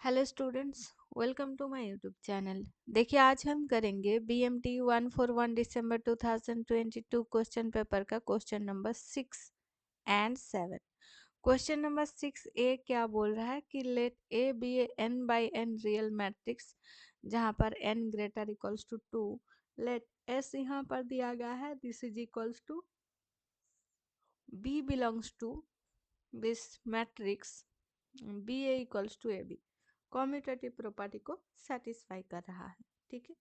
Hello students, welcome to my YouTube channel. देखिए, आज हम करेंगे बीएमटी 141 दिसंबर 2022 क्वेश्चन पेपर का क्वेश्चन नंबर 6 और 7। क्वेश्चन नंबर 6 क्या बोल रहा है कि let A B A n by n real matrix जहाँ पर n greater equals to 2। Let s यहाँ पर दिया गया है, this is equals to b belongs to this matrix B A equals to A B. Commutative property को satisfy कर रहा है, ठीक है।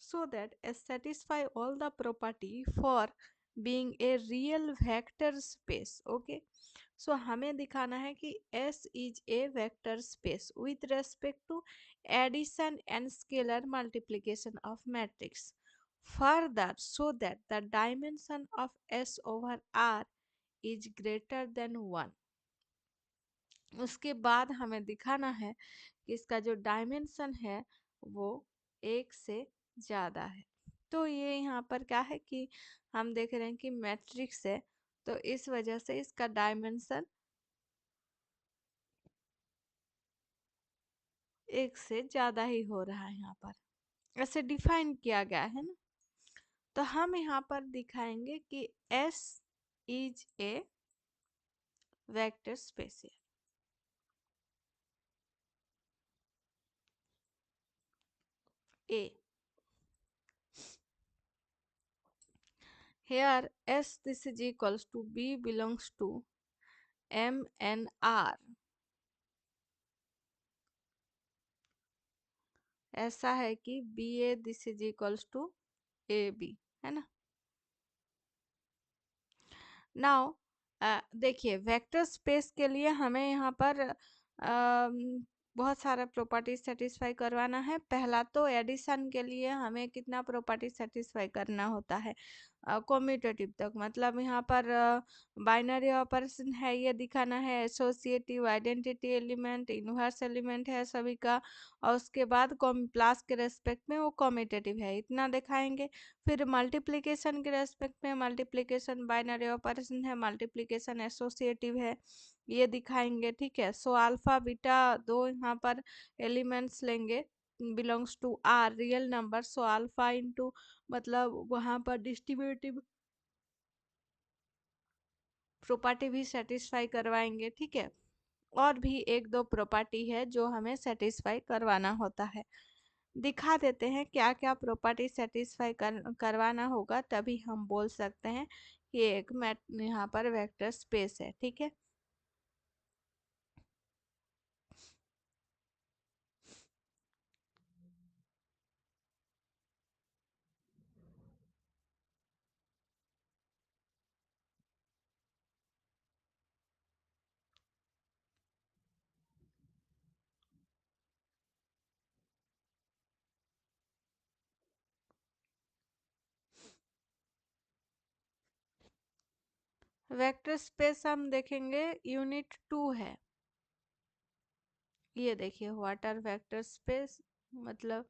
So that S satisfy all the property for being a real vector space. Okay, so हमें दिखाना है कि S is a vector space with respect to addition and scalar multiplication of matrix. Further, so that the dimension of S over R is greater than 1। उसके बाद हमें दिखाना है कि इसका जो डायमेंशन है वो 1 से ज़्यादा है। तो ये यहाँ पर क्या है कि हम देख रहे हैं कि मैट्रिक्स है, तो इस वजह से इसका डायमेंशन 1 से ज़्यादा ही हो रहा है। यहाँ पर ऐसे डिफाइन किया गया है ना, तो हम यहाँ पर दिखाएंगे कि S is a vector space है। A here S this is equals to B belongs to M and R। ऐसा है कि B A this is equals to A B, है ना। नाउ देखिए, वेक्टर स्पेस के लिए हमें यहाँ पर बहुत सारा प्रॉपर्टी सेटिस्फाई करवाना है। पहला तो एडिशन के लिए हमें कितना प्रॉपर्टी सेटिस्फाई करना होता है, कॉम्यूटेटिव तक, मतलब यहाँ पर बाइनरी ऑपरेशन है, ये दिखाना है। Associative, identity element, inverse element है सभी का, और उसके बाद क्लास के रेस्पेक्ट में वो कॉम्यूटेटिव है, इतना दिखाएंगे। फिर मल्टीप्लिकेशन के रेस्पेक्ट में मल्टीप्लिकेशन बाइनरी ऑपरेशन है, मल्टीप्लिकेशन एसोसिएटिव है, ये दिखाएंगे, ठीक है। सो अल्फा बीटा दो यहाँ पर एलिमेंट्स लेंगे, belongs to R real number, so alpha into मतलब वहाँ पर डिस्ट्रीब्यूटिव प्रॉपर्टी भी सेटिस्फाई करवाएंगे, ठीक है। और भी एक दो प्रॉपर्टी है जो हमें सेटिस्फाई करवाना होता है। दिखा देते हैं क्या क्या प्रॉपर्टी सेटिस्फाई करवाना होगा, तभी हम बोल सकते हैं कि एक मैट यहाँ पर वेक्टर स्पेस है, ठीक है। वेक्टर स्पेस हम देखेंगे यूनिट 2 है। ये देखिए, वाटर वेक्टर स्पेस मतलब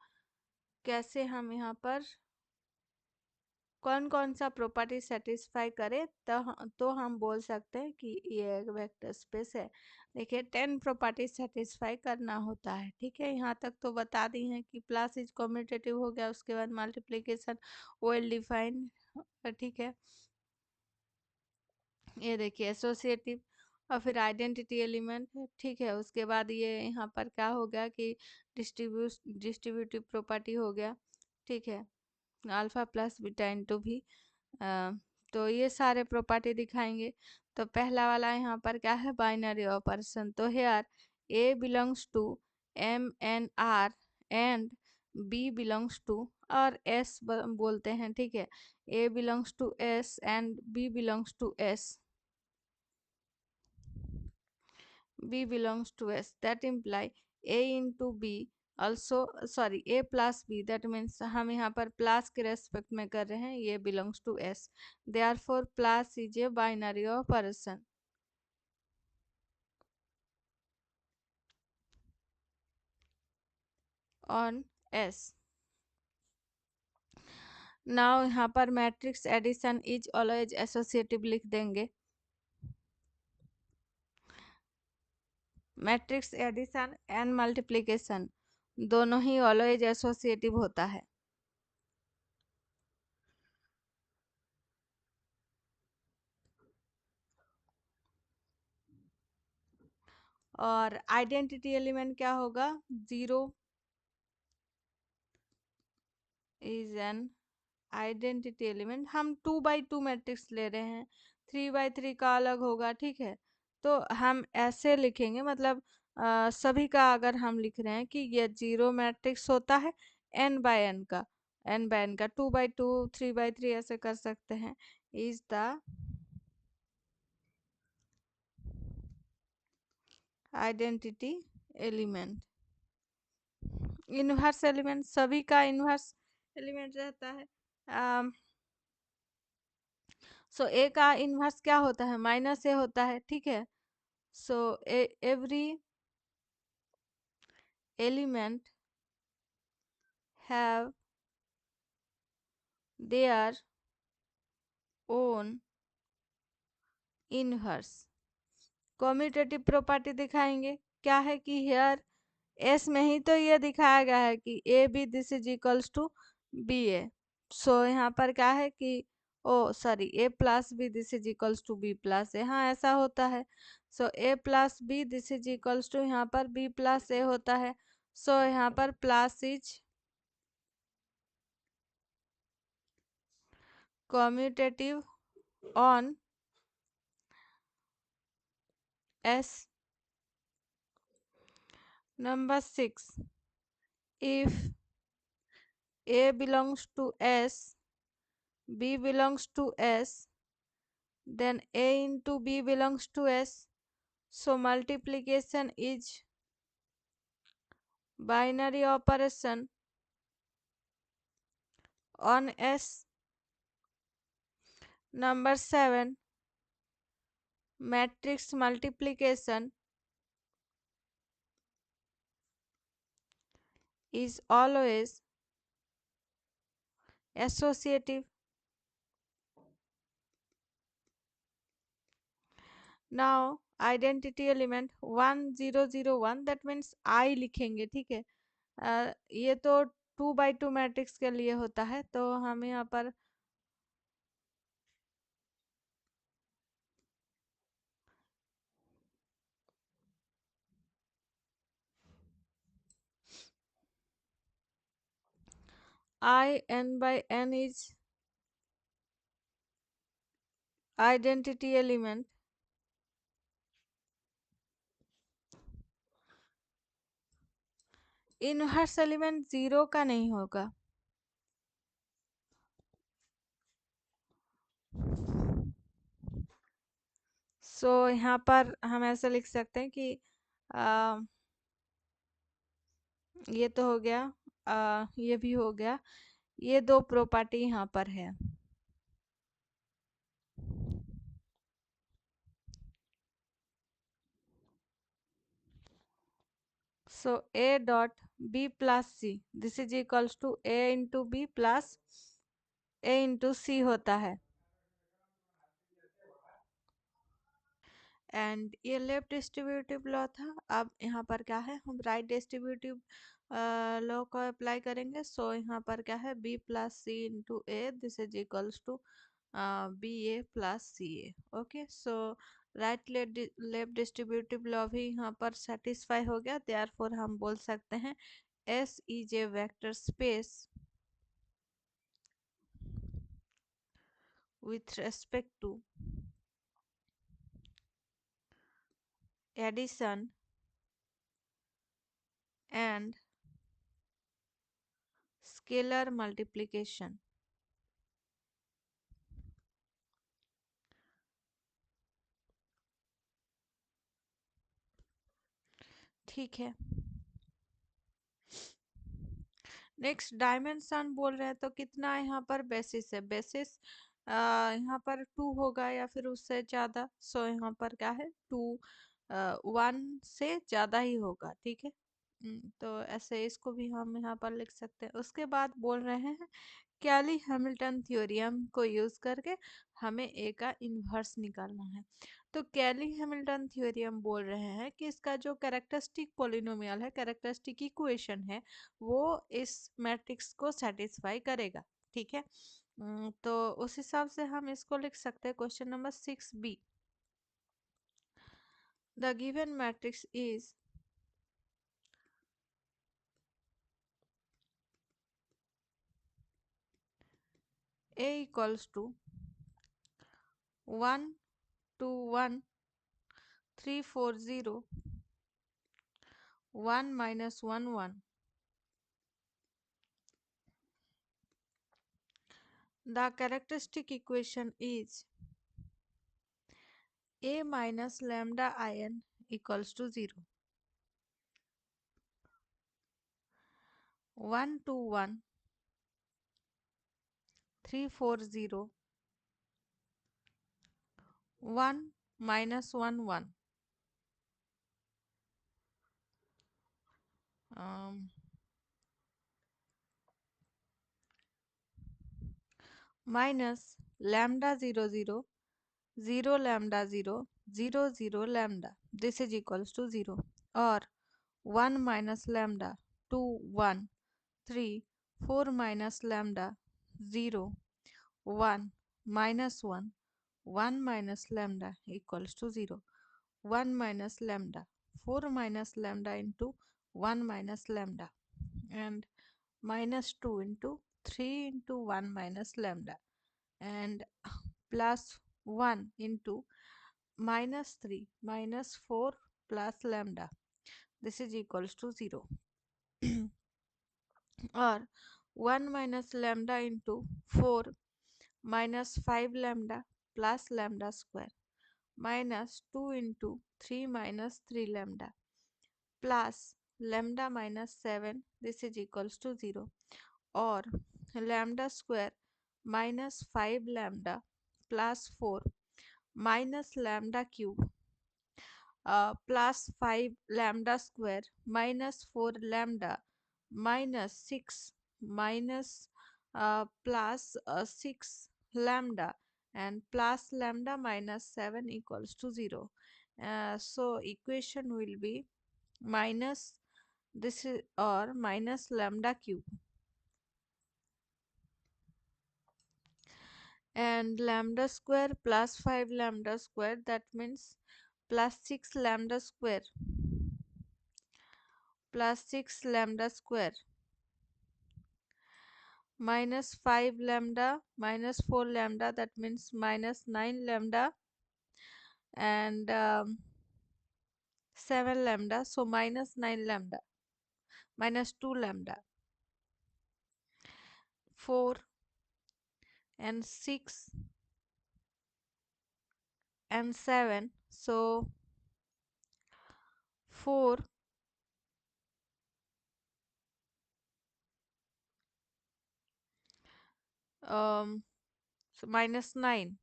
कैसे हम यहाँ पर कौन कौन सा प्रॉपर्टी सेटिस्फाई करे तो हम बोल सकते हैं कि ये एक वेक्टर स्पेस है। देखिए, 10 प्रॉपर्टी सेटिस्फाई करना होता है, ठीक है। यहाँ तक तो बता दी हैं कि प्लस इज कम्यूटेटिव हो गया, उसके बाद मल्टीप्लिकेशन वेल डिफाइंड, ठीक है। ये देखिए एसोसिएटिव, और फिर आइडेंटिटी एलिमेंट, ठीक है। उसके बाद ये यहाँ पर क्या हो गया कि डिस्ट्रीब्यूटिव प्रॉपर्टी हो गया, ठीक है। अल्फा प्लस बीटा इंटू भी, तो ये सारे प्रॉपर्टी दिखाएंगे। तो पहला वाला यहाँ पर क्या है, बाइनरी ऑपरेशन। तो here a belongs to M N R and b belongs to, और एस बोलते हैं, ठीक है। A belongs to S and b belongs to S, b belongs to s, that imply a into b also, sorry, a plus b, that means हम यहाँ पर plus के respect में कर रहे हैं, ये belongs to s, therefore plus is a binary operation on s। Now यहाँ पर matrix addition is always associative लिख देंगे। मैट्रिक्स एडिशन एंड मल्टीप्लिकेशन दोनों ही ऑलवेज एसोसिएटिव होता है। और आइडेंटिटी एलिमेंट क्या होगा? 0 इज एन आइडेंटिटी एलिमेंट। हम 2x2 मैट्रिक्स ले रहे हैं, 3x3 का अलग होगा, ठीक है। तो हम ऐसे लिखेंगे, मतलब सभी का अगर हम लिख रहे हैं कि ये 0 मैट्रिक्स होता है n/n का, n/n का 2x2 3x3 ऐसे कर सकते हैं। Is the identity element. Inverse element, सभी का इन्वर्स एलिमेंट रहता है। सो ए का इन्वर्स क्या होता है? -a होता है, ठीक है। So every element have their own inverse. Commutative property दिखाएंगे, क्या है कि हेयर एस में ही तो ये दिखाया गया है कि a b this is equals to B a. So यहाँ पर क्या है कि oh sorry a plus b this is equals to b plus a, हाँ ऐसा होता है। So a plus b this is equals to यहाँ पर बी प्लस ए होता है। सो यहाँ पर plus is commutative on S. Number 6, if A belongs to S, B belongs to S, then A into B belongs to S. So multiplication is binary operation on S. Number 7, matrix multiplication is always associative. Now identity element 1001, that means I लिखेंगे, ठीक है। ये तो 2x2 matrix के लिए होता है, तो हम यहाँ पर I n/n is identity element. Inverse element 0 का नहीं होगा। सो यहाँ पर हम ऐसे लिख सकते हैं कि आ, ये तो हो गया, ये भी हो गया, ये दो प्रॉपर्टी यहाँ पर है। So a dot b plus c this is equals to a into b plus a into c होता है। एंड ये लेफ्ट डिस्ट्रीब्यूटिव लॉ था। अब यहाँ पर क्या है, हम राइट डिस्ट्रीब्यूटिव लॉ को अप्लाई करेंगे। सो यहाँ पर क्या है, b plus C into A this is equals to B A plus C A. Okay, so right left distributive law भी यहाँ पर सेटिस्फाई हो गया। देयरफॉर हम बोल सकते हैं S is a vector space with respect to addition and scalar multiplication। ठीक है, नेक्स्ट डायमेंशन बोल रहे हैं, तो कितना यहाँ पर बेसिस है? बेसिस यहाँ पर 2 होगा या फिर उससे ज़्यादा। सो यहाँ पर क्या है, 2 1 से ज़्यादा ही होगा, ठीक है। तो ऐसे इसको भी हम यहाँ पर लिख सकते हैं। उसके बाद बोल रहे हैं कैली हैमिल्टन थ्योरम को यूज़ करके हमें ए का इन्वर्स निकालना है। तो कैली हैमिल्टन थ्योरी हम बोल रहे हैं कि इसका जो कैरेक्टरिस्टिक पोलिनोमियल है, कैरेक्टरिस्टिक इक्वेशन है, वो इस मैट्रिक्स को सेटिस्फाई करेगा। ठीक है। तो उस हिसाब से हम इसको लिख सकते हैं question number 6B। The given matrix is A equals to 1 2 1 3 4 0 1 minus 1 1. The characteristic equation is A minus lambda in equals to 0. 1 2 1 3 4 0 1 minus 1 1. Um, Minus lambda 0 0 0 lambda 0 0 0 lambda. This is equals to 0. Or 1 minus lambda 2 1 3 4 minus lambda 0 1 minus 1 1 minus lambda equals to 0. 1 minus lambda 4 minus lambda into 1 minus lambda, and minus 2 into 3 into 1 minus lambda, and plus 1 into minus 3 minus 4 plus lambda. This is equals to 0. Or 1 minus lambda into 4 minus 5 lambda plus lambda square, minus 2 into 3 minus 3 lambda, plus lambda minus 7. This is equals to 0. Or lambda square minus 5 lambda plus 4 minus lambda cube, plus 5 lambda square minus 4 lambda minus 6 minus plus 6 lambda, and plus lambda minus 7 equals to 0. So equation will be minus this is or minus lambda cube, and lambda square plus 5 lambda square, that means plus 6 lambda square plus 6 lambda square minus 5 lambda minus 4 lambda, that means minus 9 lambda, and 7 lambda, so minus 9 lambda minus 2 lambda, 4 and 6 and 7, so 4 so minus 9.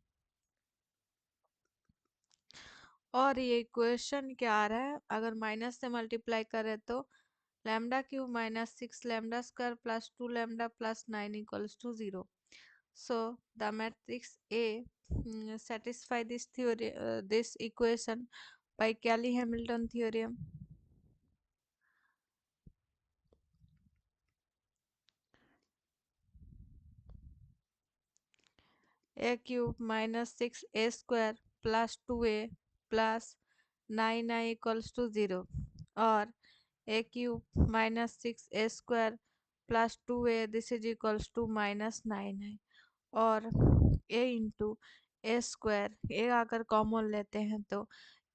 और ये equation क्या आ रहा है, अगर minus से multiply करें तो lambda cube minus 6 lambda square plus 2 lambda plus 9 equals to 0. So the matrix A satisfy this theory, this equation by Cayley-Hamilton theorem. A cube minus 6a square plus 2a plus 9i equals to 0. Or a cube minus 6a square plus 2a, this is equals to minus 9i. और a into a square, a अगर common लेते हैं तो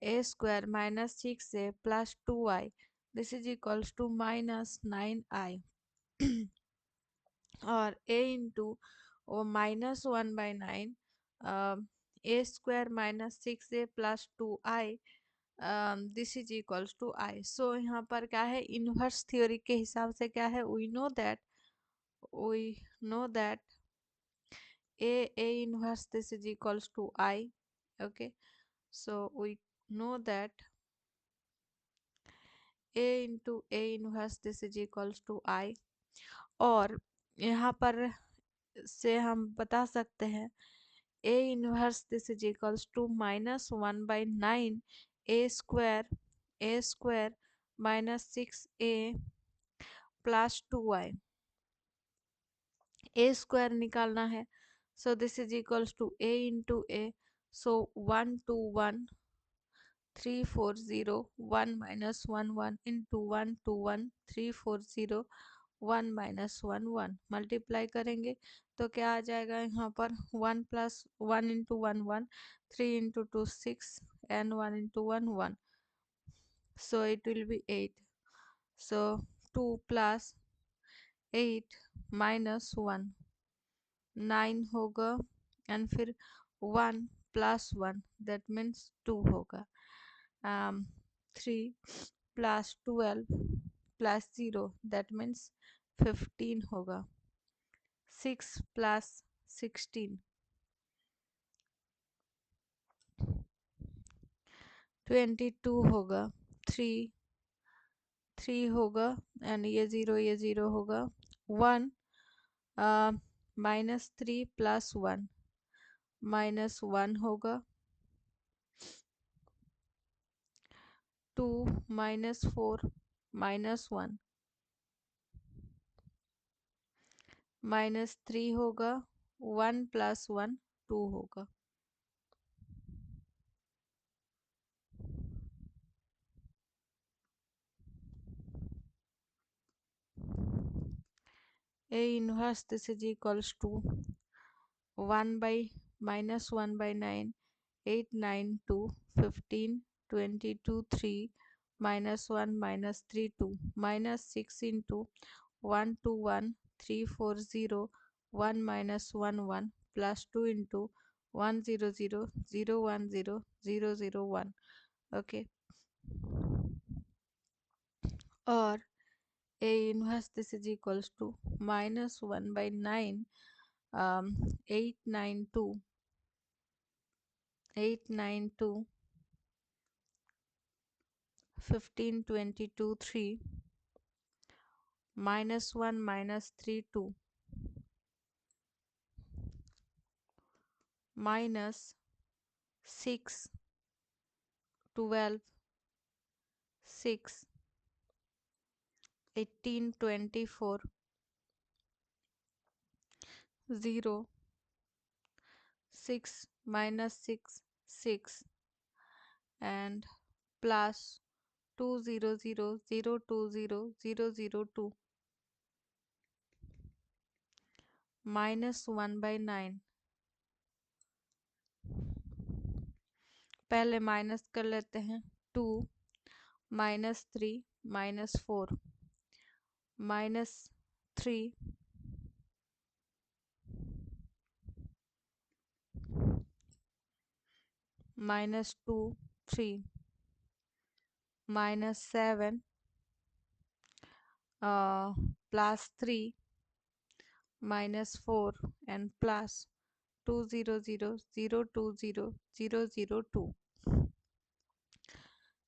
a square minus 6a plus 2i, this is equals to minus 9i. और a into वो -1/9, a square minus 6a plus 2i, this is equals to i. So यहाँ पर क्या है, इनवर्स थ्योरी के हिसाब से क्या है, we know that a inverse, this is equals to I. Okay, so we know that a into a inverse, this is equals to I. और यहाँ पर से हम बता सकते हैं A inverse this is equals to minus 1 by 9 a square minus 6a plus 2y. A square निकालना है, so this is equals to a into a, so 1 2 1 3 4 0 1 minus 1 1 into 1 2 1 3 4 0 1 minus 1 1 multiply करेंगे तो क्या आ जाएगा यहाँ पर 1 plus 1 into 1 1 3 into 2 6 and 1 into 1 1, so it will be 8, so 2 plus 8 minus 1 9 होगा and फिर 1 प्लस 1 दैट मीन्स 2 होगा, 3 प्लस 12 प्लस 0 दैट मीन्स 15 होगा, 6 प्लस 16 22 होगा, 3 होगा एंड ये 0 होगा, 1 माइनस 3 प्लस 1 माइनस 1 होगा, 2 माइनस 4 माइनस 1 माइनस 3 होगा, 1 प्लस 1 2 होगा। A inverse this is equals to 1 by minus 1 by 9 8 9 2 15 22 3 minus 1 minus 3 2 minus 6 into 1 2 1 3 4 0 1 minus 1 1 plus 2 into 1 0 0 0 1 0 0 0 1, okay, or A inverse this is equals to minus 1 by 9 8 9 2 8 9 2 15 22 3 minus 1 minus 3 2 minus 6 12 6 18 24 0 6 minus 6 6 and plus 2 0 0 0 2 0 0 0 2 minus 1 by 9, पहले minus कर लेते हैं, 2 minus 3 minus 4 minus 3 minus 2 3 minus 7 plus 3 minus 4 and plus 2 0 0 0 2 0 0 0 2,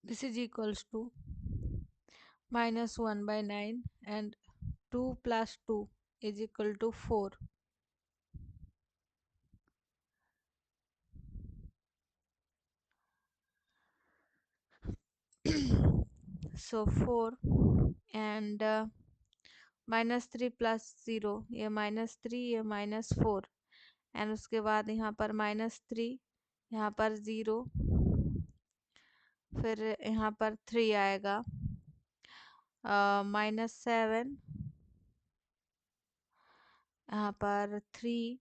this is equals to minus 1 by 9 and 2 plus 2 is equal to 4. So 4 and minus 3 plus 0, ये minus 3 ये minus 4 and उसके बाद यहाँ पर माइनस 3 यहाँ पर 0 फिर यहाँ पर 3 आएगा, माइनस 7 यहाँ पर 3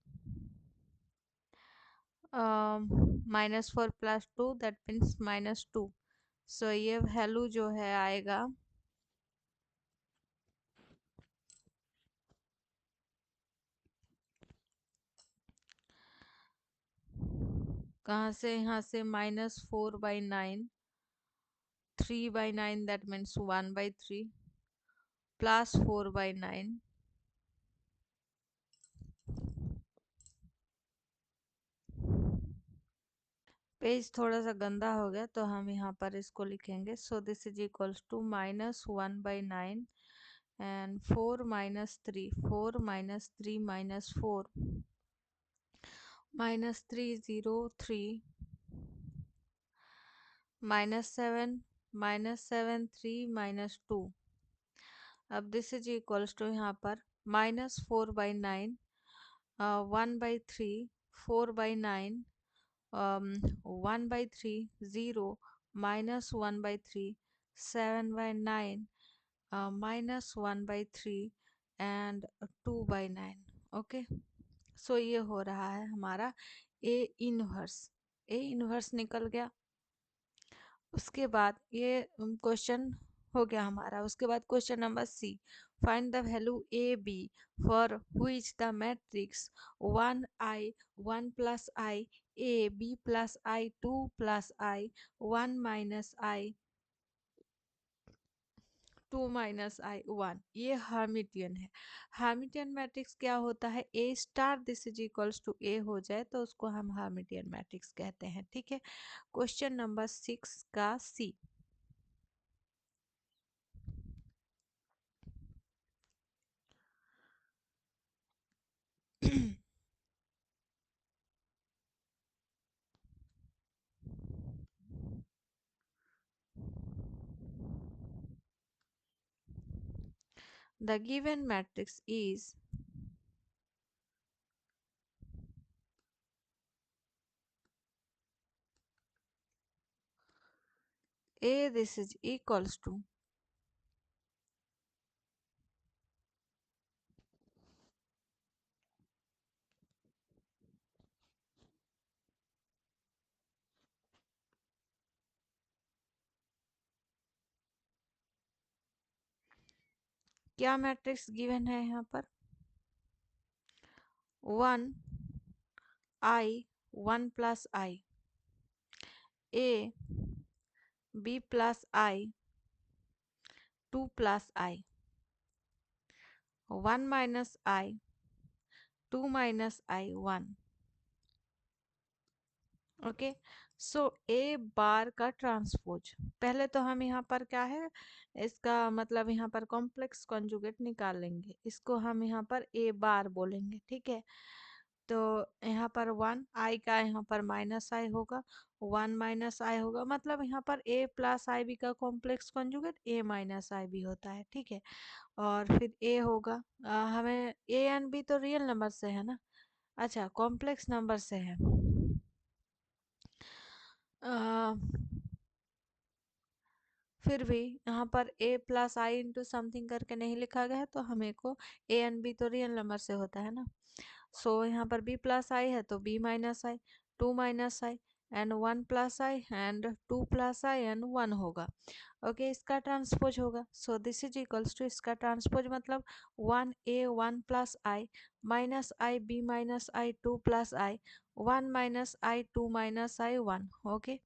minus 4 plus 2 that means minus 2, सो ये वैल्यू जो है आएगा कहाँ से, यहाँ से minus 4 by 9 3 by 9 that means 1 by 3 plus 4 by 9 page थोड़ा सा गंदा हो गया तो हम यहाँ पर इसको लिखेंगे, so this is equals to minus 1 by 9 and 4 minus 3 4 minus 3 minus 4 -303 -7 -7 3 -2। अब दिस इज इक्वल्स टू यहाँ पर -4/9 1/3 4/9 1/3 0 -1/3 7/9 -1/3 एंड 2/9। ओके, सो ये हो रहा है हमारा ए इनवर्स। ए इनवर्स निकल गया। उसके बाद ये क्वेश्चन हो गया हमारा। उसके बाद question number C, find the value a b for which the matrix 1 i 1 plus i A B plus i 2 plus i 1 minus i 2 minus i 1 ये हर्मिटियन है। हर्मिटियन मैट्रिक्स क्या होता है? A star this is equals to a हो जाए तो उसको हम हर्मिटियन मैट्रिक्स कहते हैं। ठीक है, क्वेश्चन नंबर 6 का सी। The given matrix is A this is equals to क्या मैट्रिक्स गिवन है यहाँ पर? 1 i 1 plus i A B plus i 2 plus i 1 minus i 2 minus i 1। Okay, so a bar का ट्रांसपोज। पहले तो हम यहाँ पर क्या है, इसका मतलब यहाँ पर कॉम्प्लेक्स कॉन्जुगेट निकालेंगे। इसको हम यहाँ पर ए बार बोलेंगे। ठीक है, तो यहाँ पर 1 i का यहाँ पर माइनस आई होगा, 1 माइनस आई होगा, मतलब यहाँ पर a प्लस आई बी का complex conjugate a minus i B होता है। ठीक है, और फिर a होगा हमें a एंड b तो रियल नंबर से है ना, अच्छा कॉम्प्लेक्स नंबर से है। अ, फिर भी यहाँ पर a plus I into something करके नहीं लिखा गया है, तो हमें को a एंड b तो रियल नंबर से होता है ना। सो यहाँ पर b प्लस आई है तो b minus i 2 minus i and 1 plus i and 2 plus i and 1 होगा। ओके, इसका ट्रांसपोज होगा। So this is equals to, इसका ट्रांसपोज मतलब 1a 1 plus i minus i b minus i 2 plus i 1 minus i 2 minus i 1। Okay,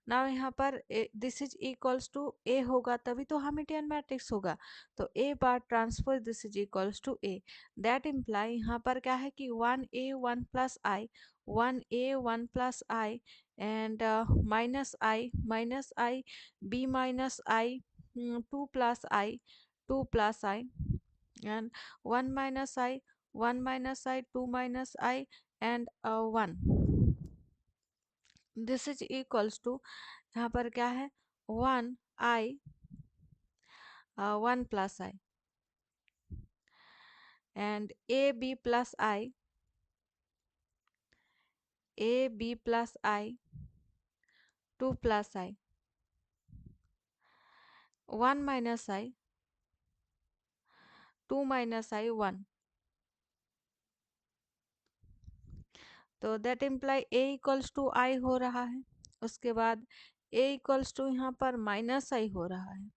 now यहाँ पर this is equals to A होगा तभी तो हर्मिटियन मैट्रिक्स होगा। तो A bar transpose this is equals to A, that imply यहाँ पर क्या है कि 1a 1 plus i 1a 1 plus i and minus i b minus i 2 plus i 2 plus i and 1 minus i 1 minus i 2 minus i and 1। This is equals to यहाँ पर क्या है 1 i 1 plus i and A B plus i A B plus i 2 plus i 1 minus i 2 minus i 1। तो that imply a equals to i हो रहा है। उसके बाद ए इक्वल्स टू यहाँ पर माइनस आई हो रहा है।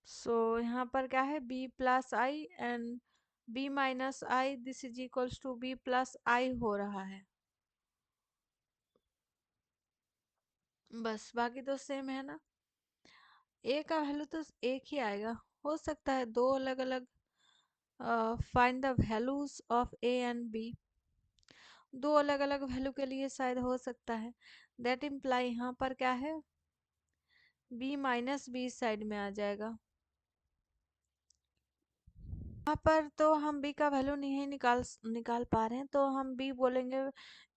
सो यहाँ पर क्या है b plus i and b minus i this is equals to b plus i हो रहा है। बस बाकी तो सेम है ना। ए का वैल्यू तो एक ही आएगा, हो सकता है दो अलग अलग। Find the values of A and B, दो अलग अलग वैल्यू के लिए शायद हो सकता है। दैट इम्प्लाई यहाँ पर क्या है, बी माइनस बी साइड में आ जाएगा। यहाँ पर तो हम b का वैल्यू नहीं निकाल पा रहे हैं, तो हम b बोलेंगे।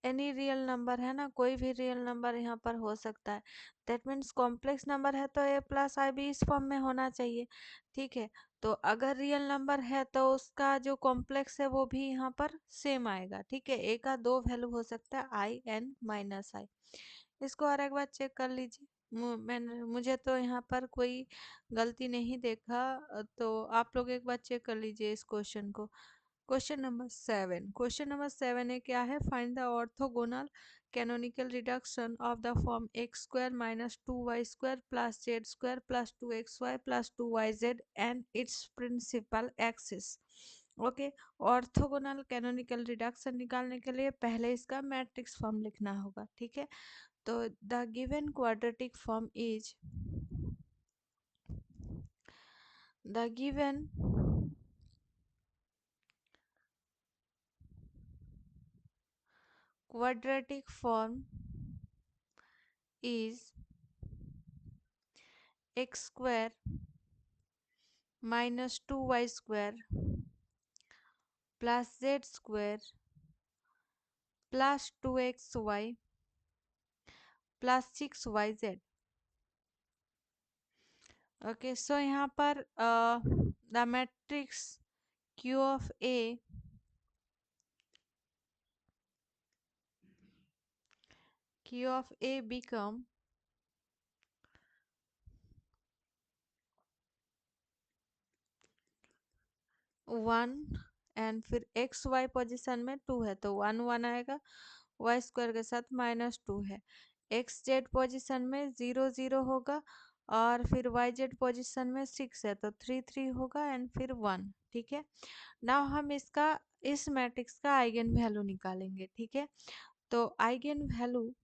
एनी रियल नंबर है ना, कोई भी रियल नंबर यहाँ पर हो सकता है। दैट मीन्स कॉम्प्लेक्स नंबर है तो a प्लस आई बी इस फॉर्म में होना चाहिए। ठीक है, तो अगर रियल नंबर है तो उसका जो कॉम्प्लेक्स है वो भी यहाँ पर सेम आएगा। ठीक है, a का दो वैल्यू हो सकता है, आई एन माइनस आई। इसको और एक बार चेक कर लीजिए। मुझे तो यहाँ पर कोई गलती नहीं देखा, तो आप लोग एक बार चेक कर लीजिए इस क्वेश्चन को। क्वेश्चन नंबर 7 है, क्या है, find the orthogonal canonical reduction of the form x square minus two y square plus z square plus two x y plus two y z and its principal axis. Okay, orthogonal canonical reduction निकालने के लिए पहले इसका matrix form लिखना होगा। ठीक है, तो the given quadratic form is, the given quadratic form is x square minus 2y square plus z square plus 2xy plus 6yz। Okay, so यहाँ पर the matrix q of a become 1, and फिर x y position में 2 है तो 1 1 आएगा, Y square के साथ minus 2 है। एक्स जेड पोजिशन में 0 0 होगा, और फिर वाई जेड पोजिशन में 6 है तो 3 3 होगा, एंड फिर 1। ठीक है, नाउ हम इसका, इस मैट्रिक्स का आइगन वैल्यू निकालेंगे। ठीक है, तो eigen value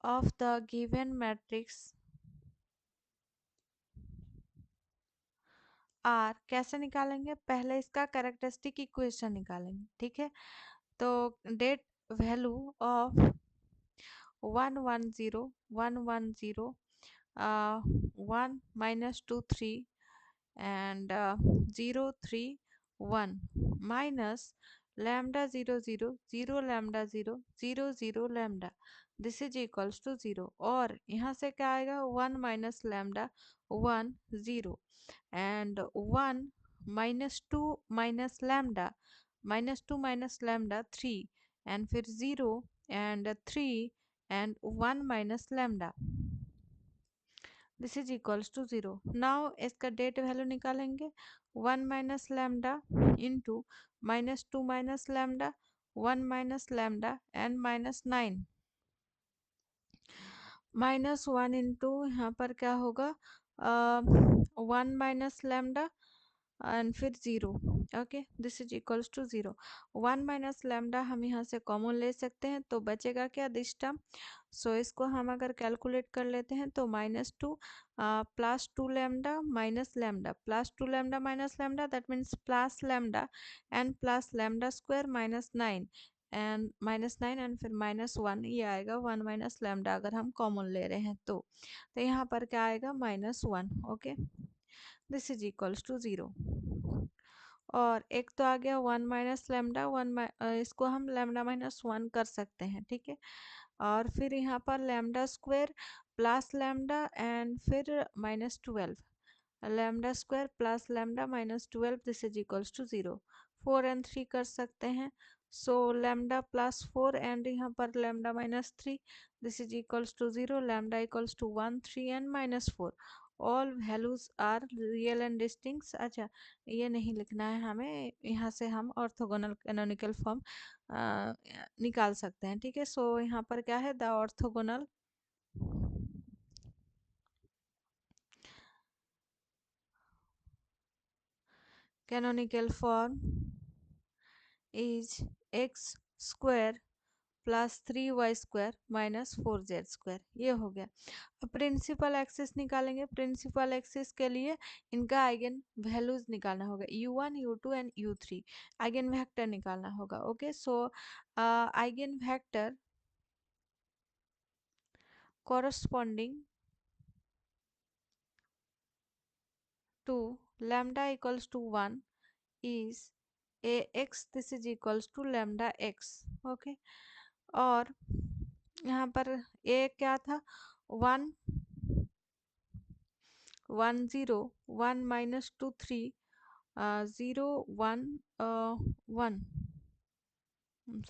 of the given matrix are, कैसे निकालेंगे, पहले इसका कैरेक्टरिस्टिक इक्वेशन निकालेंगे। ठीक है, तो date value of 1 1 0 1 1 0 1 minus 2 3 and 0 3 1 minus lambda 0 0 0 lambda 0 0 0 lambda, this is equals to 0। और यहाँ से क्या आएगा, 1 minus lambda 1 0 and 1 minus 2 minus lambda 3 and फिर 0 and 3 and 1 minus lambda, this is equals to 0। now इसका डेट वैल्यू निकालेंगे, 1 minus lambda into minus 2 minus lambda 1 minus lambda and minus 9 minus 1 into यहाँ पर क्या होगा, 1 माइनस लैम्डा एंड फिर 0। Okay, this is equals to 0। 1 minus lambda हम यहाँ से कॉमन ले सकते हैं, तो बचेगा क्या, दिस टर्म। सो इसको हम अगर कैलकुलेट कर लेते हैं तो -2 plus 2 lambda minus lambda plus 2 lambda minus lambda, that means plus lambda and plus lambda square minus 9 and -9 and फिर -1, ये आएगा 1 माइनस लैम्डा अगर हम कॉमन ले रहे हैं तो यहाँ पर क्या आएगा, -1। Okay, this is equals to 0। और एक तो आ गया 1 माइनस लैम्डा, इसको हम लैम्डा -1 कर सकते हैं। ठीक है, और फिर यहाँ पर lambda square plus lambda and फिर -12, lambda square plus lambda -12, this is equals to 0। 4 and 3 कर सकते हैं, सो लैम्डा प्लस 4 एंड यहाँ पर lambda -3, this is equals to 0। Lambda equals to 1 3 and -4, all values are real and distinct. अच्छा, ये नहीं लिखना है हमें, यहाँ से हम ऑर्थोगोनल कैनोनिकल फॉर्म निकाल सकते हैं। ठीक है, सो यहाँ पर क्या है, the orthogonal canonical form is x square plus 3y² minus 4z², ये हो गया। अब प्रिंसिपल एक्सिस निकालेंगे। प्रिंसिपल एक्सिस के लिए इनका आइगन वैल्यूज निकालना होगा, u1 u2 and u3 eigen vector निकालना होगा। Okay, so eigen vector corresponding to lambda equals to 1 is ax, this is equals to lambda x। Okay, और यहाँ पर a क्या था, 1 1 0 1 minus 2 3 0 1 1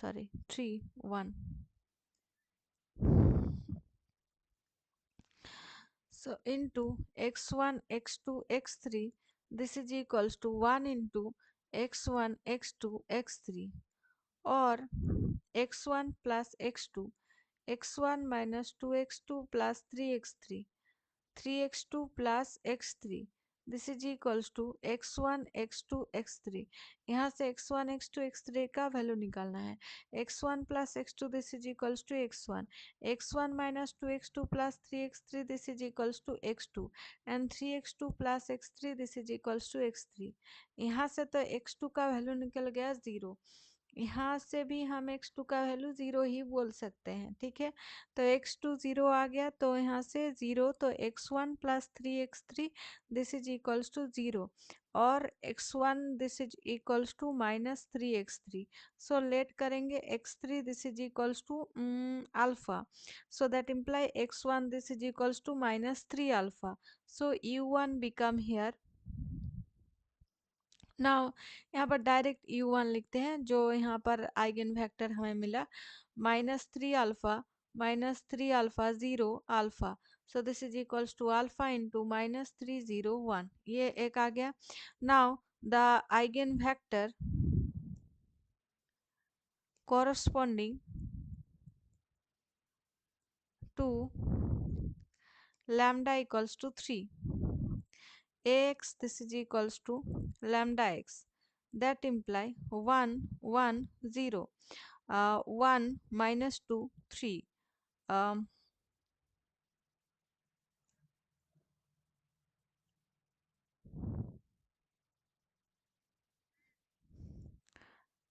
sorry 3 1। So into x1 x2 x3, this is equals to 1 into x1 x2 x3, or x1 plus x2, x1 minus 2x2 plus 3x3, 3x2 plus x3, this is equals to x1 x2 x3। यहाँ से x1 x2 x3 का value निकालना है। x1 plus x2 this is equals to x1, x1 minus 2x2 plus 3x3 this is equals to x2 and 3x2 plus x3 this is equals to x3। यहाँ से तो x2 का value निकल गया 0, यहाँ से भी हम x2 का वैल्यू 0 ही बोल सकते हैं। ठीक है, तो x2 0 आ गया, तो यहाँ से 0, तो x1 plus 3x3 this is equals to 0, और x1 this is equals to minus 3x3। So let करेंगे x3 this is equals to alpha, so that imply x1 this is equals to minus 3 alpha. So u1 become here, now यहाँ पर direct u1 लिखते हैं, जो यहाँ पर eigen vector हमें मिला -3 alpha 0 alpha, so this is equals to alpha into -3 0 1, ये एक आ गया। Now the eigen vector corresponding to lambda equals to 3, ax this is equals to lambda x, that imply 1 1 0, 1 minus 2 3,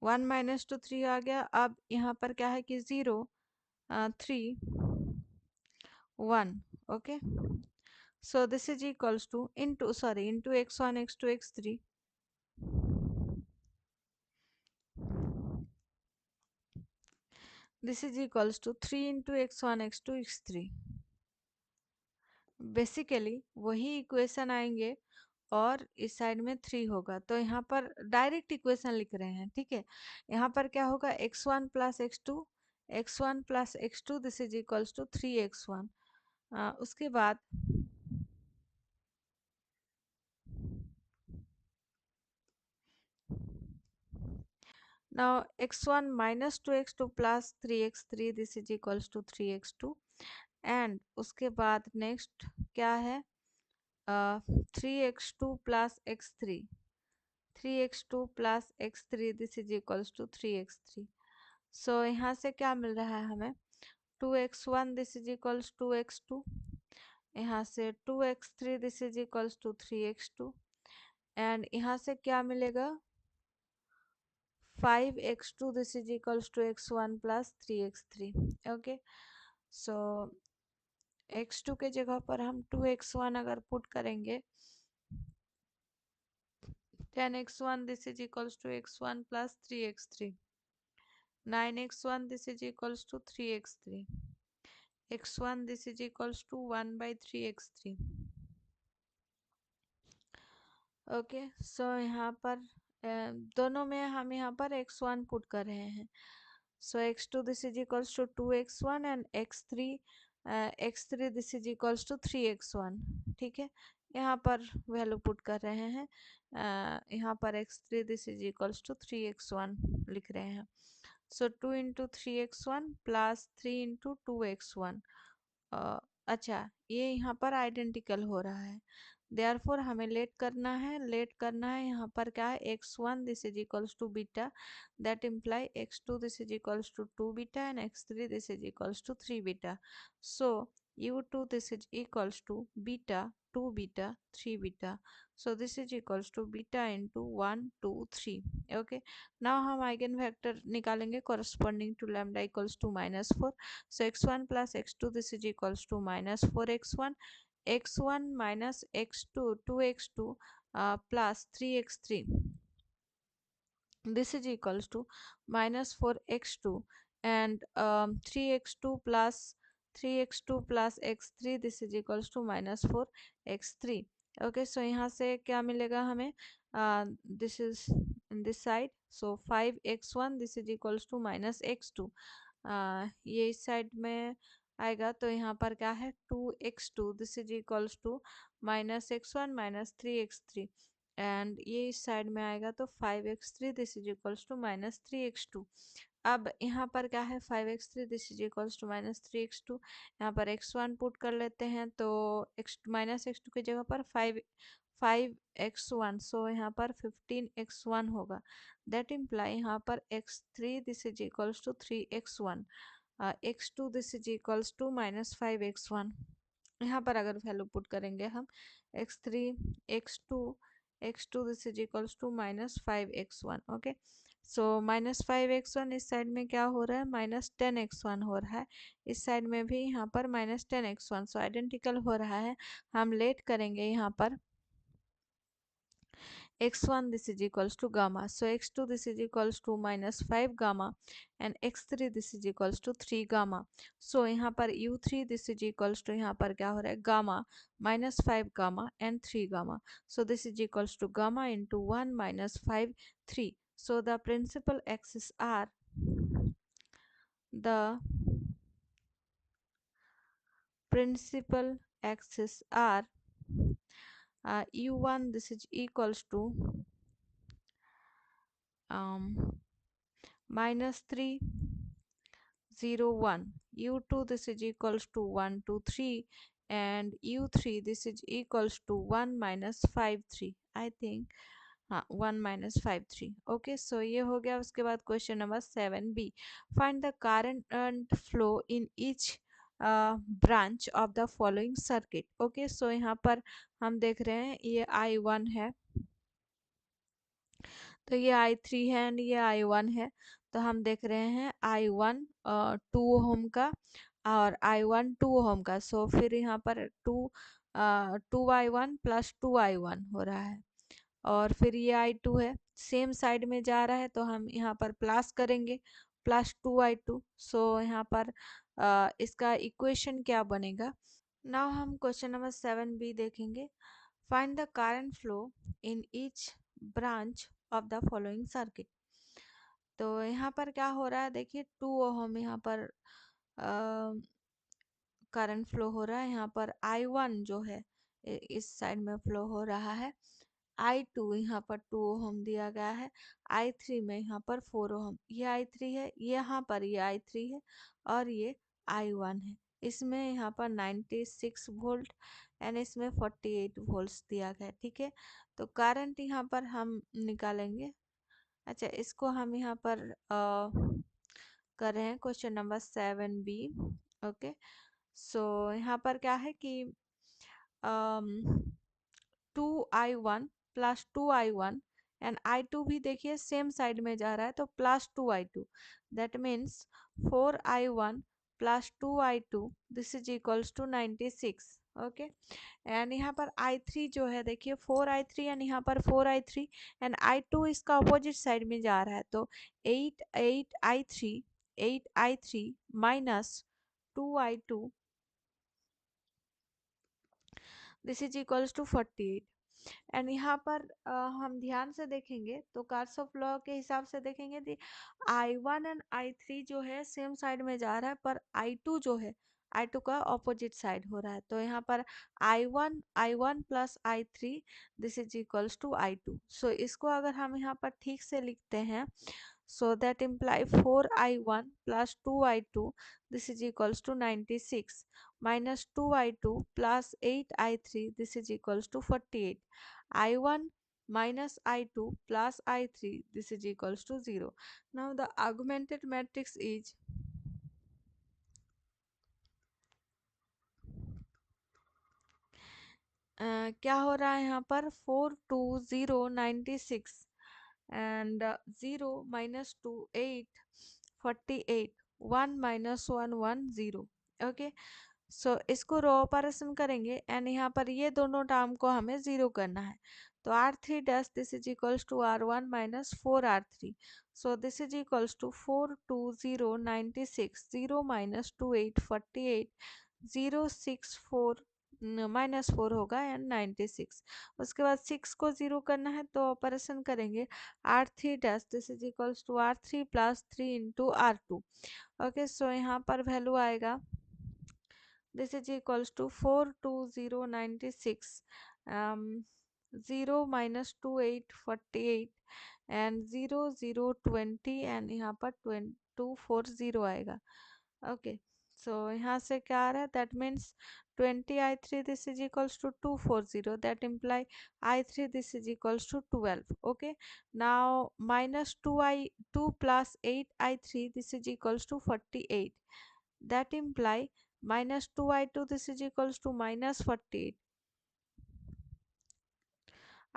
1 minus 2 3 आ गया। अब यहाँ पर क्या है कि 0 3 1, okay, so this is equals to into x1 x2 x3, this is equals to 3 into x1 x2 x3। Basically वही equation आएंगे और इस साइड में 3 होगा, तो यहाँ पर डायरेक्ट इक्वेशन लिख रहे हैं। ठीक है, यहाँ पर क्या होगा, x1 plus x2 this is equals to 3x1। उसके बाद now x1 minus 2x2 plus 3x3 this is equals to 3x2, and उसके बाद नेक्स्ट क्या है, 3x2 plus x3, 3x2 plus x3 this is equals to 3x3। सो यहाँ से क्या मिल रहा है हमें, 2x1 this is equals to x2, यहाँ से 2x3 this is equals to 3x2, and यहाँ से क्या मिलेगा, 5x2 this is equals to x1 plus 3x3। Okay, so x2 के जगह पर हम 2x1 अगर पुट करेंगे, 10x1 this is equals to x1 plus 3x3, 9x1 this is equals to 3x3, x1 this is equals to 1 by 3x3। Okay, so यहाँ पर दोनों में हम यहाँ पर x1 पुट कर रहे हैं, so x2 this is equals to 2x1 and x3 this is equals to 3x1। ठीक है, यहाँ पर वैल्यू पुट कर रहे हैं, यहाँ पर x3 this is equals to 3x1 लिख रहे हैं। सो 2 into 3x1 plus 3 into 2x1, अच्छा ये यहाँ पर आइडेंटिकल हो रहा है, देयरफॉर हमें लेट करना है यहाँ पर क्या है x1 this is equals to beta, that imply x2 this is equals to 2 beta and x3 this is equals to 3 beta. So u2 this is equals to beta 2 beta 3 beta. So this is equals to beta into 1 2 3. Okay, now हम eigen vector निकालेंगे corresponding to lambda equals to -4. So x1 plus x2 this is equals to -4x1, x1 minus x2 2x2 plus 3x3, this is equals to -4x2 and 3x2 plus 3x2 plus x3 this is equals to -4x3. okay, so यहाँ से क्या मिलेगा हमें, this is in this side, so 5x1 this is equals to -x2. ये इस side में आएगा तो यहाँ पर क्या है 2x2 this is equals to -x1 -3x3 and ये इस साइड में आएगा तो 5x3 this is equals to -3x2. अब यहाँ पर क्या है 5x3 this is equals to -3x2, यहाँ पर x1 पुट कर लेते हैं तो -x2 की जगह पर 5x1, सो यहाँ पर 15x1 होगा. दैट इम्प्लाई यहाँ पर x3 this is equals to 3x1, x2 this is equals to -5x1. यहाँ पर अगर वैल्यू पुट करेंगे हम x3 x2 this is equals to -5x1. Okay, so -5x1 इस साइड में क्या हो रहा है -10x1 हो रहा है, इस साइड में भी यहाँ पर -10x1, सो आइडेंटिकल हो रहा है. हम लेट करेंगे यहाँ पर x1 this is equals to gamma, so x2 this is equals to -5 gamma and x3 this is equals to 3 gamma. so यहाँ पर u3 this is equals to यहाँ पर क्या हो रहा है gamma -5 gamma and 3 gamma, so this is equals to gamma into 1 -5 3. so the principal axis are the principal axis are u1 this is equals to -3 0 1, u2 this is equals to 1 2 3 and u3 this is equals to 1 -5 3. I think हाँ 1 -5 3. Okay, सो ये हो गया. उसके बाद question number 7b, find the current flow in each branch of the following circuit. Okay, so यहाँ पर हम देख रहे हैं ये I1 है, तो ये I3 है एंड ये I1 है. तो हम देख रहे हैं I1 2 ओम का और I1 2 ओम का, सो फिर यहाँ पर 2I1 प्लस 2I1 हो रहा है और फिर ये I2 है, सेम साइड में जा रहा है तो हम यहाँ पर प्लस करेंगे प्लस 2I2. सो यहाँ पर इसका इक्वेशन क्या बनेगा. नाउ हम क्वेश्चन नंबर 7b देखेंगे. Find the current flow in each branch of the following circuit. तो यहाँ पर क्या हो रहा है देखिए 2 ओम यहाँ पर करंट फ्लो हो रहा है, यहाँ पर I1 जो है इस साइड में फ्लो हो रहा है, I2 यहाँ पर 2 ओम दिया गया है, I3 में यहाँ पर 4 ओम, ये I3 है, यहाँ पर ये I3 है और ये I1 है. इसमें यहाँ पर 96 वोल्ट एंड इसमें 48 वोल्ट्स दिया गया है. ठीक है, तो करंट यहाँ पर हम निकालेंगे. अच्छा, इसको हम यहाँ पर कर रहे हैं question number 7b. Okay, so यहाँ पर क्या है कि 2I1 plus 2I1 and I2 भी देखिए सेम साइड में जा रहा है तो plus 2I2, that means 4I1 plus 2I2 this is equals to 96. Okay, and यहाँ पर I3 जो है देखिए 4I3 एंड यहाँ पर 4I3 एंड I2 इसका अपोजिट साइड में जा रहा है तो 8I3 minus 2I2 this is equals to 48. And यहाँ पर हम ध्यान से देखेंगे तो कार्सोफ लॉ के हिसाब से देखेंगे कि I1 एंड I3 जो है सेम साइड में जा रहा है पर I2 जो है I2 का ऑपोजिट साइड हो रहा है. तो यहाँ पर I1 plus I3 this is equals to I2. So इसको अगर हम यहाँ पर ठीक से लिखते हैं So that imply 4i1 plus 2i2, this is equals to 96, minus 2i2 plus 8i3, this is equals to 48. I1 minus I2 plus I3, this is equals to 0. Now the augmented matrix is क्या हो रहा है यहाँ पर 42096 and 0 minus 2 8 48 1 minus 1 1 0. Okay, सो इसको row operation करेंगे and यहाँ पर ये दोनों टर्म को हमें ज़ीरो करना है. तो R3 dash this is equals to R1 minus 4R3. So this is equals to 42096 0 minus 28 48 064 minus 4 होगा एंड 96. उसके बाद 6 को ज़ीरो करना है तो ऑपरेशन करेंगे R3 dash this is equals to R3 plus 3 into R2. Okay, so यहाँ पर वैल्यू आएगा this is equals to 42096 0 minus 2848 and 0020 and यहाँ पर 240 आएगा. ओके, सो यहाँ से क्या आ रहा है that means 20i3 this is equals to 240, that imply i3 this is equals to 12. Okay, now minus 2 plus 8i3 this is equals to 48, that imply minus 2i2 this is equals to minus 48,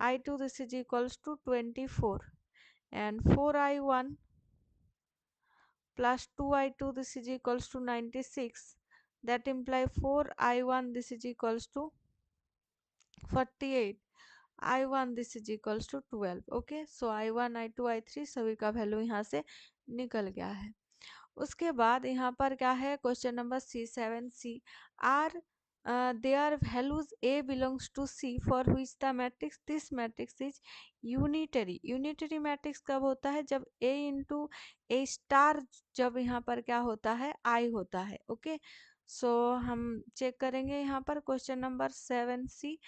i2 this is equals to 24 and 4i1 plus 2i2 this is equals to 96, that imply 4i1 this is equals to 48, i1 this is equals to 12. Okay, so i1 i2 i3 सभी का value यहाँ से निकल गया है. उसके बाद यहाँ पर क्या है question number C7C. Are their values A belongs to C for which the matrix this matrix is unitary. Unitary matrix कब होता है जब A इंटू ए स्टार, जब यहाँ पर क्या होता है I होता है. ओके, सो हम चेक करेंगे यहाँ पर question number 7C.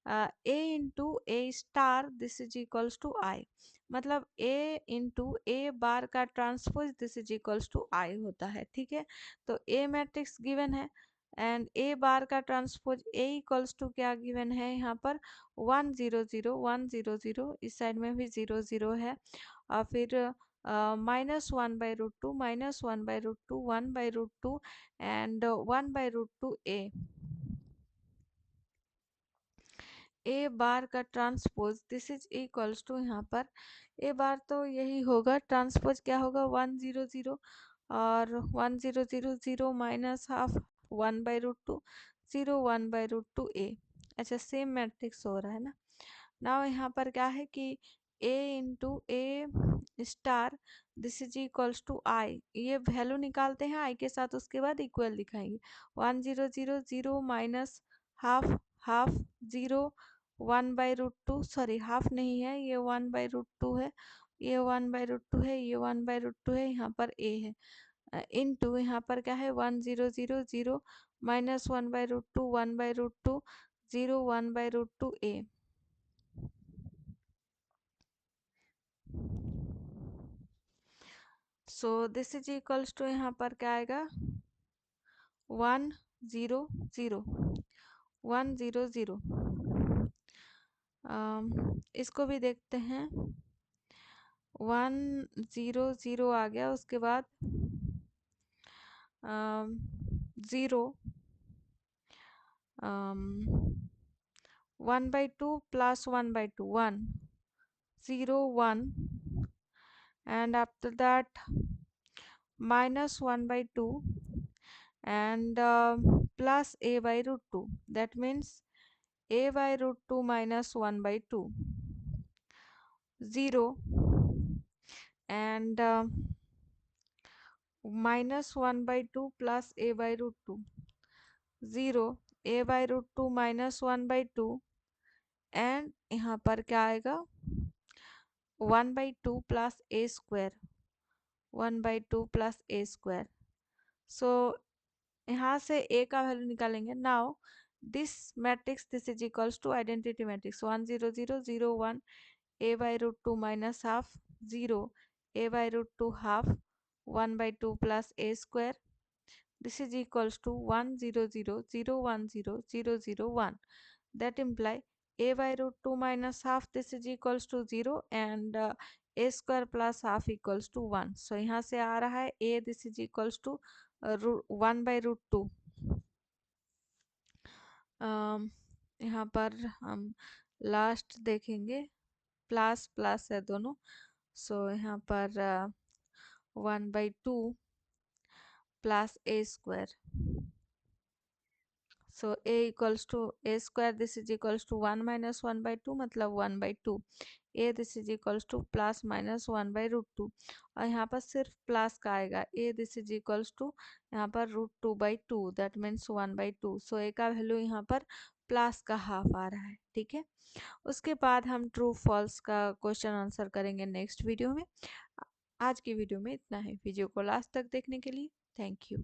A into A star this is equals to I, मतलब A इंटू ए बार का transpose this is equals to I होता है. ठीक है, तो A मैट्रिक्स गिवन है एंड ए बार का ट्रांसपोज A इक्वल्स टू क्या गिवन है यहाँ पर 1 0 0 1 0 0, इस साइड में भी 0 0 है और फिर minus 1/√2 minus 1/√2 1/√2 and 1/√2 A bar का transpose this is equals to यहाँ पर ए बार तो यही होगा, ट्रांसपोज क्या होगा 1 0 0 और 1 0 0 0 माइनस हाफ 1/√2 0 1/√2 ए. अच्छा, सेम मैट्रिक्स हो रहा है ना. नाउ यहाँ पर क्या है कि a into A star this is equals to i, ये वैल्यू निकालते हैं आई के साथ, उसके बाद इक्वल दिखाएंगे 1 0 0 0 minus half half 0 1/√2, sorry half नहीं है ये 1/√2 है, ये 1/√2 है, ये 1/√2 है, यहाँ पर ए है इनटू यहाँ पर क्या है 1 0 0 0 minus 1/√2 1/√2 0 1/√2 A. So this is equals to यहाँ पर क्या आएगा 1 0 0 1 0 0. इसको भी देखते हैं 1 0 0 आ गया, उसके बाद 0 1/2 plus 1/2 1 0 1 and after that minus 1/2 and plus a/√2, that means a/√2 minus 1/2 0 and minus 1/2 plus a/√2 0 a/√2 minus 1/2 and यहाँ पर क्या आएगा 1/2 plus a square 1/2 plus a square. So यहाँ से ए का वैल्यू निकालेंगे. Now this matrix this is equals to identity matrix 1 0 0 0 1 a/√2 minus half 0 a by root 2 half 1 by 2 plus a square. This is equals to 1 0 0 0 1 0 0 0 1. That imply a by root 2 minus half, this is equals to 0, and a square plus half equals to 1. So यहाँ से आ रहा है a, this is equals to 1 by root 2. यहाँ पर हम last देखेंगे, plus plus है दोनों. सो यहाँ पर 1 by 2 plus a square. So a equals to a square, this is equals to 1 minus 1 by 2, मतलब 1 by 2. a this is equals to plus minus 1 by root 2. और यहाँ पर सिर्फ प्लस का आएगा. a this is equals to यहाँ पर root 2 by 2, that means 1 by 2. so a का वैल्यू यहाँ पर प्लस का हाफ आ रहा है. ठीक है, उसके बाद हम ट्रू फॉल्स का क्वेश्चन आंसर करेंगे नेक्स्ट वीडियो में. आज की वीडियो में इतना है. वीडियो को लास्ट तक देखने के लिए थैंक यू.